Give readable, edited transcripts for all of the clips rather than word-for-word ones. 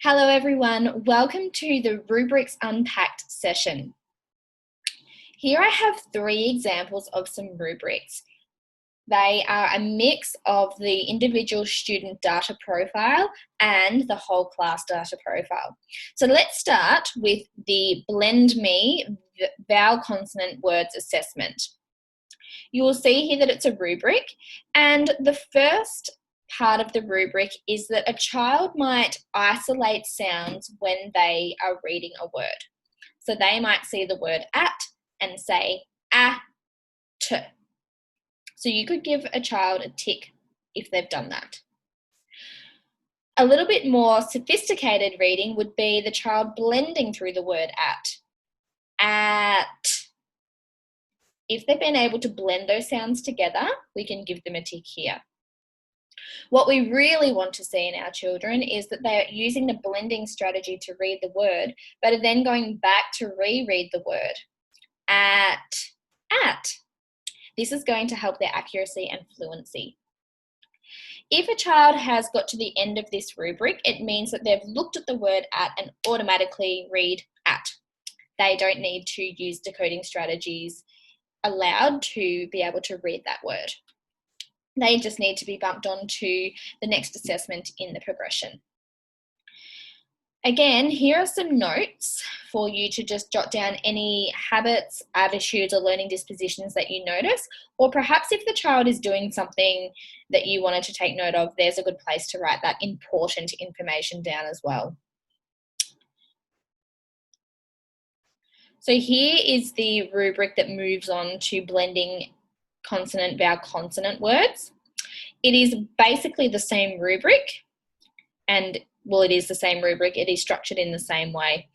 Hello everyone, welcome to the Rubrics Unpacked session. Here I have 3 examples of some rubrics. They are a mix of the individual student data profile and the whole class data profile. So let's start with the Blend Me Vowel Consonant Words Assessment. You will see here that it's a rubric, and the first part of the rubric is that a child might isolate sounds when they are reading a word. So they might see the word at and say at. So you could give a child a tick if they've done that. A little bit more sophisticated reading would be the child blending through the word at. If they've been able to blend those sounds together, we can give them a tick here. What we really want to see in our children is that they are using the blending strategy to read the word, but are then going back to reread the word. At. This is going to help their accuracy and fluency. If a child has got to the end of this rubric, it means that they've looked at the word at and automatically read at. They don't need to use decoding strategies aloud to be able to read that word. They just need to be bumped on to the next assessment in the progression. Again, here are some notes for you to just jot down any habits, attitudes, or learning dispositions that you notice, or perhaps if the child is doing something that you wanted to take note of, there's a good place to write that important information down as well. So here is the rubric that moves on to blending consonant, vowel, consonant words. It is basically the same rubric, and well, it is the same rubric. It is structured in the same way.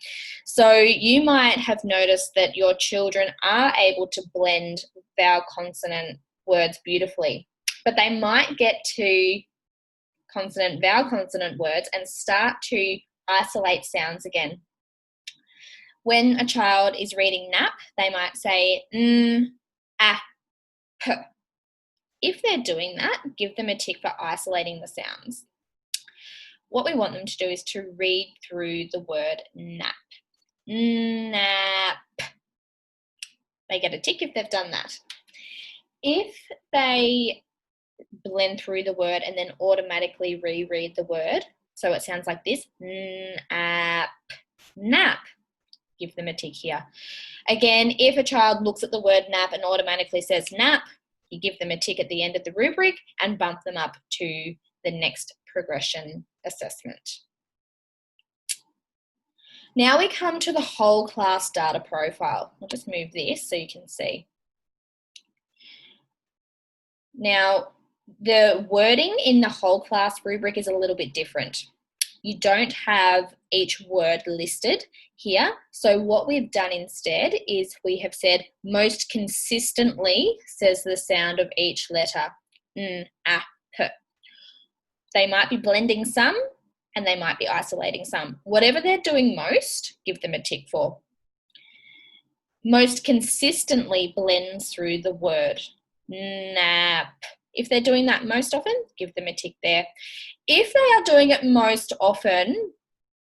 So you might have noticed that your children are able to blend vowel consonant words beautifully, but they might get to consonant vowel consonant words and start to isolate sounds again. When a child is reading nap, they might say n, a, p. If they're doing that, give them a tick for isolating the sounds. What we want them to do is to read through the word nap. Nap. They get a tick if they've done that. If they blend through the word and then automatically reread the word, so it sounds like this, nap, nap, give them a tick here. Again, if a child looks at the word nap and automatically says nap, you give them a tick at the end of the rubric and bump them up to the next progression assessment. Now we come to the whole class data profile. I'll just move this so you can see. Now, the wording in the whole class rubric is a little bit different. You don't have each word listed here. So what we've done instead is we have said most consistently says the sound of each letter. N, a, p. They might be blending some and they might be isolating some. Whatever they're doing most, give them a tick for. Most consistently blends through the word. Nap. If they're doing that most often, give them a tick there. If they are doing it most often,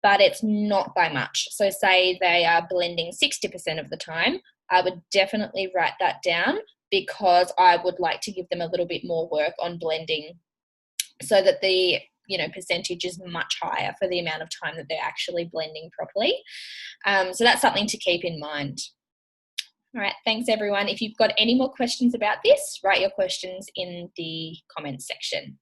but it's not by much, so say they are blending 60% of the time, I would definitely write that down because I would like to give them a little bit more work on blending so that the percentage is much higher for the amount of time that they're actually blending properly. So that's something to keep in mind. All right, thanks everyone. If you've got any more questions about this, write your questions in the comments section.